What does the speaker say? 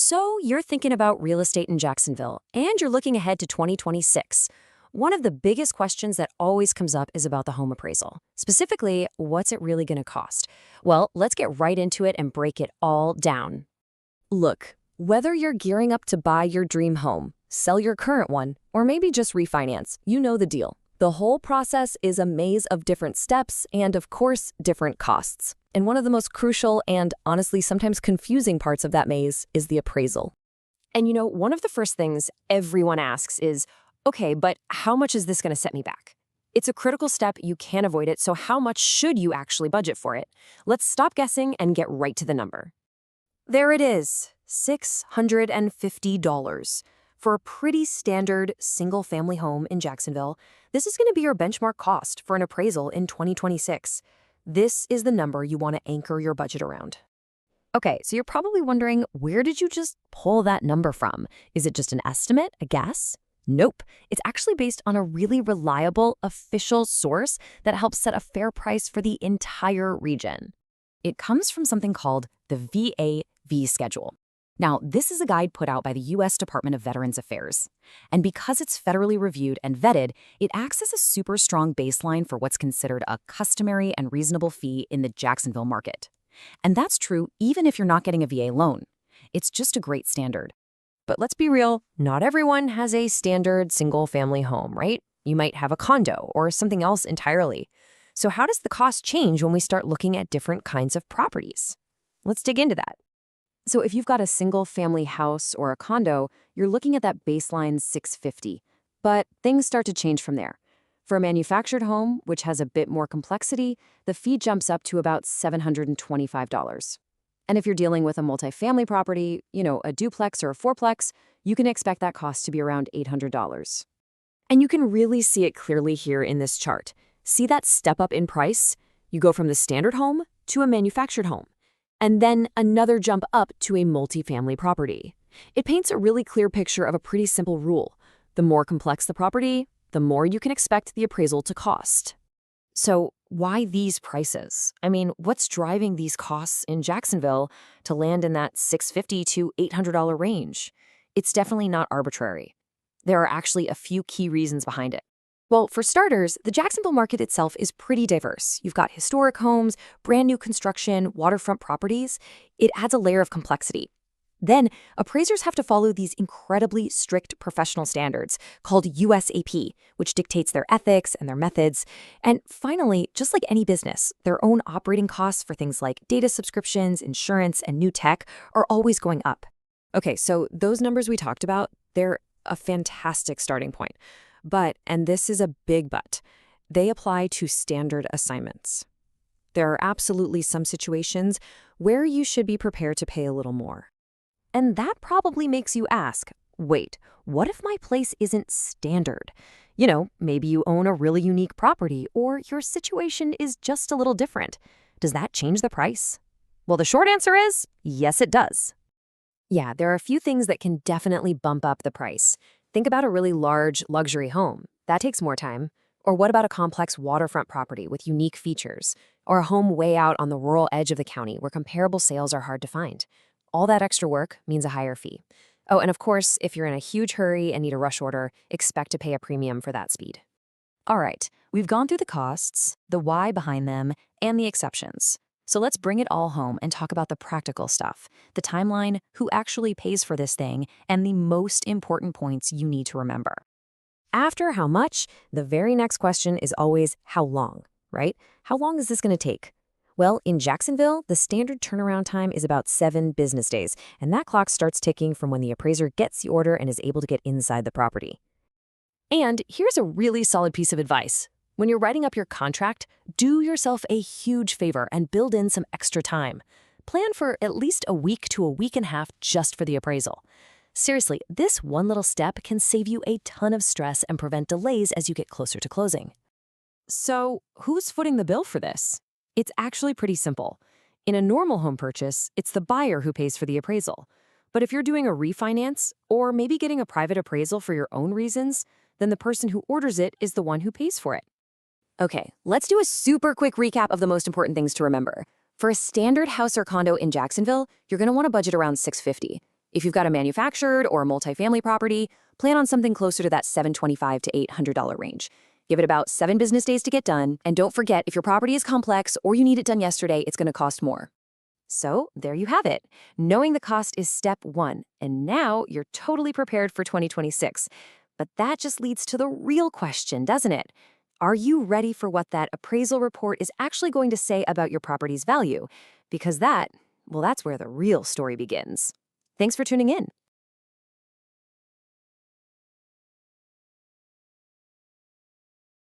So you're thinking about real estate in Jacksonville, and you're looking ahead to 2026. One of the biggest questions that always comes up is about the home appraisal. Specifically, what's it really going to cost? Well, let's get right into it and break it all down. Look, whether you're gearing up to buy your dream home, sell your current one, or maybe just refinance, you know the deal. The whole process is a maze of different steps and, of course, different costs. And one of the most crucial and, honestly, sometimes confusing parts of that maze is the appraisal. And one of the first things everyone asks is, okay, but how much is this going to set me back? It's a critical step, you can't avoid it, so how much should you actually budget for it? Let's stop guessing and get right to the number. There it is, $650. For a pretty standard single-family home in Jacksonville, this is going to be your benchmark cost for an appraisal in 2026. This is the number you want to anchor your budget around. Okay, so you're probably wondering, where did you just pull that number from? Is it just an estimate, a guess? Nope. It's actually based on a really reliable, official source that helps set a fair price for the entire region. It comes from something called the VAV schedule. Now, this is a guide put out by the U.S. Department of Veterans Affairs. And because it's federally reviewed and vetted, it acts as a super strong baseline for what's considered a customary and reasonable fee in the Jacksonville market. And that's true even if you're not getting a VA loan. It's just a great standard. But let's be real, not everyone has a standard single-family home, right? You might have a condo or something else entirely. So how does the cost change when we start looking at different kinds of properties? Let's dig into that. So if you've got a single-family house or a condo, you're looking at that baseline $650. But things start to change from there. For a manufactured home, which has a bit more complexity, the fee jumps up to about $725. And if you're dealing with a multifamily property, a duplex or a fourplex, you can expect that cost to be around $800. And you can really see it clearly here in this chart. See that step up in price? You go from the standard home to a manufactured home, and then another jump up to a multifamily property. It paints a really clear picture of a pretty simple rule. The more complex the property, the more you can expect the appraisal to cost. So why these prices? I mean, what's driving these costs in Jacksonville to land in that $650 to $800 range? It's definitely not arbitrary. There are actually a few key reasons behind it. Well, for starters, the Jacksonville market itself is pretty diverse. You've got historic homes, brand new construction, waterfront properties. It adds a layer of complexity. Then, appraisers have to follow these incredibly strict professional standards called USAP, which dictates their ethics and their methods. And finally, just like any business, their own operating costs for things like data subscriptions, insurance, and new tech are always going up. Okay, so those numbers we talked about, they're a fantastic starting point. But, and this is a big but, they apply to standard assignments. There are absolutely some situations where you should be prepared to pay a little more. And that probably makes you ask, wait, what if my place isn't standard? Maybe you own a really unique property or your situation is just a little different. Does that change the price? Well, the short answer is, yes, it does. Yeah, there are a few things that can definitely bump up the price. Think about a really large luxury home. That takes more time. Or what about a complex waterfront property with unique features? Or a home way out on the rural edge of the county where comparable sales are hard to find? All that extra work means a higher fee. Oh, and of course, if you're in a huge hurry and need a rush order, expect to pay a premium for that speed. All right, we've gone through the costs, the why behind them, and the exceptions. So let's bring it all home and talk about the practical stuff, the timeline, who actually pays for this thing, and the most important points you need to remember. After how much, the very next question is always how long, right? How long is this going to take? Well, in Jacksonville, the standard turnaround time is about 7 business days, and that clock starts ticking from when the appraiser gets the order and is able to get inside the property. And here's a really solid piece of advice. When you're writing up your contract, do yourself a huge favor and build in some extra time. Plan for at least a week to a week and a half just for the appraisal. Seriously, this one little step can save you a ton of stress and prevent delays as you get closer to closing. So, who's footing the bill for this? It's actually pretty simple. In a normal home purchase, it's the buyer who pays for the appraisal. But if you're doing a refinance or maybe getting a private appraisal for your own reasons, then the person who orders it is the one who pays for it. Okay, let's do a super quick recap of the most important things to remember. For a standard house or condo in Jacksonville, you're going to want to budget around $650. If you've got a manufactured or a multifamily property, plan on something closer to that $725 to $800 range. Give it about 7 business days to get done, and don't forget, if your property is complex or you need it done yesterday, it's going to cost more. So there you have it. Knowing the cost is step 1, and now you're totally prepared for 2026. But that just leads to the real question, doesn't it? Are you ready for what that appraisal report is actually going to say about your property's value? Because that's where the real story begins. Thanks for tuning in.